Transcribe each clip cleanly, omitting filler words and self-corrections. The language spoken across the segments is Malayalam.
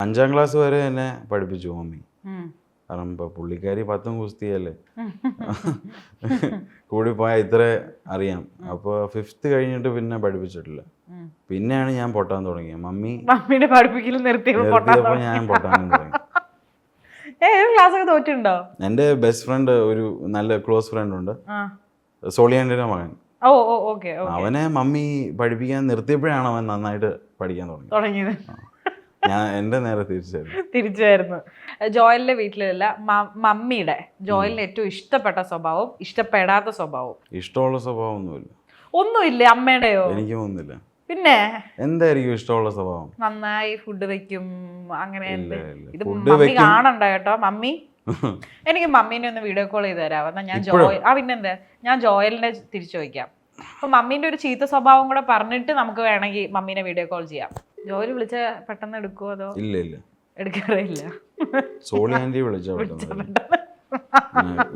5ാം ക്ലാസ് വരെ എന്നെ പഠിപ്പിച്ചു മമ്മി. കാരണം ഇപ്പൊ പുള്ളിക്കാരി 10 ഗുസ്തിയല്ലേ, കൂടി പോയാൽ ഇത്ര അറിയാം. അപ്പോൾ 5th കഴിഞ്ഞിട്ട് പിന്നെ പഠിപ്പിച്ചിട്ടില്ല. പിന്നെയാണ് ഞാൻ പൊട്ടാൻ തുടങ്ങിയത്. മമ്മിയുടെ പഠിപ്പിക്കൽ നിർത്തിയപ്പോൾ ഞാൻ പൊട്ടാനും തുടങ്ങി. ക്ലാസ്സൊക്കെ തോറ്റുണ്ടോ? എൻ്റെ ബെസ്റ്റ് ഫ്രണ്ട്, ഒരു നല്ല ക്ലോസ് ഫ്രണ്ട് ഉണ്ട്, സോളിയാൻ്റെ മകൻ. അവനെ മമ്മി പഠിപ്പിക്കാൻ നിർത്തിയപ്പോഴാണ് അവൻ നന്നായിട്ട് പഠിക്കാൻ തുടങ്ങിയത്. ഞാൻ എൻ്റെ നേരെ തിരിച്ചായിരുന്നു. ജോയലിന്റെ വീട്ടിലല്ല, മമ്മിയുടെ ജോയലിന് ഏറ്റവും ഇഷ്ടപ്പെട്ട സ്വഭാവം, ഇഷ്ടപ്പെടാത്ത സ്വഭാവം? ഇഷ്ടമുള്ള സ്വഭാവം ഒന്നുമില്ല. അമ്മയുടെയോ? എനിക്കും ഒന്നുമില്ല. പിന്നെ എന്തായിരിക്കും ഇഷ്ടമുള്ള സ്വഭാവം? നന്നായി ഫുഡ് വെക്കും, അങ്ങനെ. ഇത് മമ്മി കാണണ്ട കേട്ടോ. മമ്മി എനിക്ക് മമ്മീനെ ഒന്ന് വീഡിയോ കോൾ ചെയ്ത് തരാം. ഞാൻ പിന്നെന്താ, ഞാൻ ജോയലിനെ തിരിച്ചു ചോദിക്കാം. അപ്പൊ മമ്മീന്റെ ഒരു ചീത്ത സ്വഭാവം കൂടെ പറഞ്ഞിട്ട് നമുക്ക് വേണമെങ്കിൽ മമ്മീനെ വീഡിയോ കോൾ ചെയ്യാം. ജോലി വിളിച്ച പെട്ടെന്ന് എടുക്കുവോ അതോ? ഇല്ല, എടുക്കാറില്ല. സോളി ആന്റി വിളിച്ച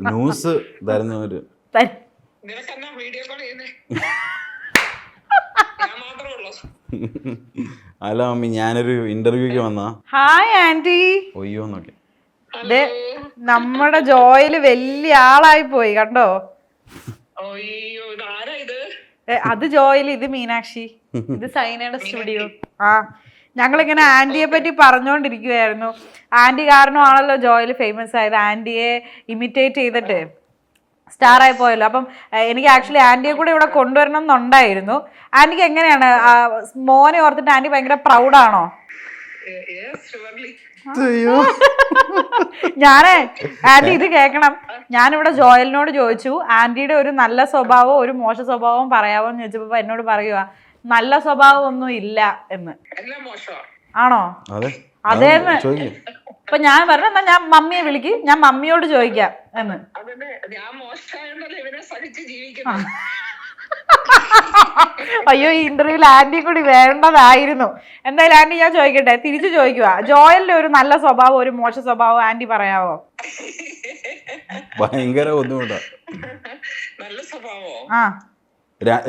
ന്യൂസ് തരുന്നവര്. അല്ല മമ്മി, ഞാനൊരു ഇന്റർവ്യൂക്ക് വന്നാ. Hi aunty. ഒയ്യോ നോക്കി, നമ്മുടെ ജോയില് വലിയ ആളായി പോയി കണ്ടോ. അത് ജോയില്, ഇത് മീനാക്ഷി, ഇത് സൈനയുടെ സ്റ്റുഡിയോ. ഞങ്ങളിങ്ങനെ ആന്റിയെ പറ്റി പറഞ്ഞുകൊണ്ടിരിക്കുവായിരുന്നു. ആന്റി കാരണമാണല്ലോ ജോയില് ഫേമസ് ആയത്. ആന്റിയെ ഇമിറ്റേറ്റ് ചെയ്തിട്ട് സ്റ്റാർ ആയി പോയല്ലോ. അപ്പം എനിക്ക് ആക്ച്വലി ആന്റിയെ കൂടെ ഇവിടെ കൊണ്ടുവരണം എന്നുണ്ടായിരുന്നു. ആന്റിക്ക് എങ്ങനെയാണ്, മോനെ ഓർത്തിട്ട് ആന്റി ഭയങ്കര പ്രൗഡാണോ? ഞാനേ ആന്റി ഇത് കേക്കണം. ഞാനിവിടെ ജോയലിനോട് ചോദിച്ചു ആന്റിയുടെ ഒരു നല്ല സ്വഭാവവും ഒരു മോശ സ്വഭാവവും പറയാവോന്ന് ചോദിച്ചപ്പോ എന്നോട് പറയുക നല്ല സ്വഭാവം ഒന്നും ഇല്ല എന്ന്. ആണോ? അതേന്ന്. അപ്പൊ ഞാൻ പറഞ്ഞു, എന്നാ ഞാൻ മമ്മിയെ വിളിക്ക്, ഞാൻ മമ്മിയോട് ചോദിക്കാം എന്ന്. അയ്യോ, ഈ ഇന്റർവ്യൂവിൽ ആന്റി കൂടി വേണ്ടതായിരുന്നു. എന്തായാലും ആന്റി ഞാൻ ചോദിക്കട്ടെ, തിരിച്ചു ചോദിക്കുക, ജോയലിന്റെ ഒരു നല്ല സ്വഭാവം ഒരു മോശ സ്വഭാവം ആന്റി പറയാവോ? ഭയങ്കര ബുദ്ധിമുട്ടാ.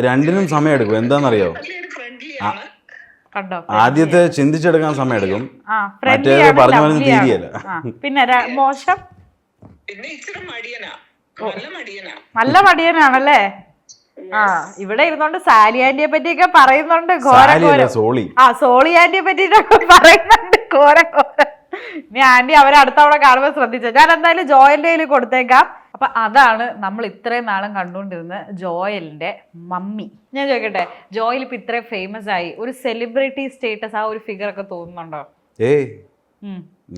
രണ്ടിനും സമയം എടുക്കും. എന്താന്നറിയോ, ആദ്യത്തെ ചിന്തിച്ചെടുക്കാൻ സമയം എടുക്കും, മറ്റേത് പറഞ്ഞു പറഞ്ഞ് തീരെയല്ല. പിന്നെ മോശം, നല്ല മടിയനാണല്ലേ? ഇവിടെ ഇരുന്നോണ്ട് സാലി ആന്റിയെ പറ്റിയൊക്കെ പറയുന്നുണ്ട്, സോളി ആന്റിയെ പറ്റിട്ടൊക്കെ പറയുന്നുണ്ട് ഘോര. ഇനി ആന്റി അവരെ അടുത്തവണ കാണുമ്പോൾ ശ്രദ്ധിച്ചോ. ഞാൻ എന്തായാലും ജോയലിന്റെ കയ്യിൽ കൊടുത്തേക്കാം. അപ്പൊ അതാണ് നമ്മൾ ഇത്രയും നാളും കണ്ടുകൊണ്ടിരുന്ന ജോയലിന്റെ മമ്മി. ഞാൻ ചോദിക്കട്ടെ, ജോയൽ ഇപ്പൊ ഇത്രയും ഫേമസ് ആയി, ഒരു സെലിബ്രിറ്റി സ്റ്റേറ്റസ് ആ ഒരു ഫിഗർ ഒക്കെ തോന്നുന്നുണ്ടോ?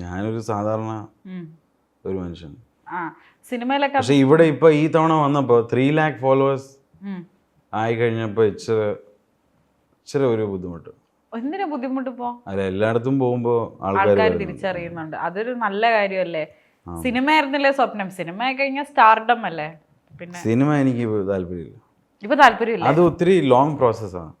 ഞാനൊരു സാധാരണ ഒരു മനുഷ്യൻ. സിനിമയിലൊക്കെ. പക്ഷെ ഇവിടെ ഇപ്പൊ ഈ തവണ വന്നപ്പോ 3 lakh ഫോളോവേഴ്സ് ആയി കഴിഞ്ഞപ്പോ ഇച്ചിരി ഒരു ബുദ്ധിമുട്ട്. എന്തിനാ ബുദ്ധിമുട്ട്? പോ അല്ല, എല്ലായിടത്തും പോകുമ്പോ ആൾക്കാർ തിരിച്ചറിയുന്നുണ്ട്, അതൊരു നല്ല കാര്യമല്ലേ. സിനിമ ആയിരുന്നില്ലേ സ്വപ്നം? സിനിമ കഴിഞ്ഞ സ്റ്റാർഡം അല്ലേ? പിന്നെ സിനിമ എനിക്ക് താല്പര്യമില്ല. ഇപ്പൊ താല്പര്യമില്ല. അത് ഒത്തിരി ലോങ് പ്രോസസ്സാണ്.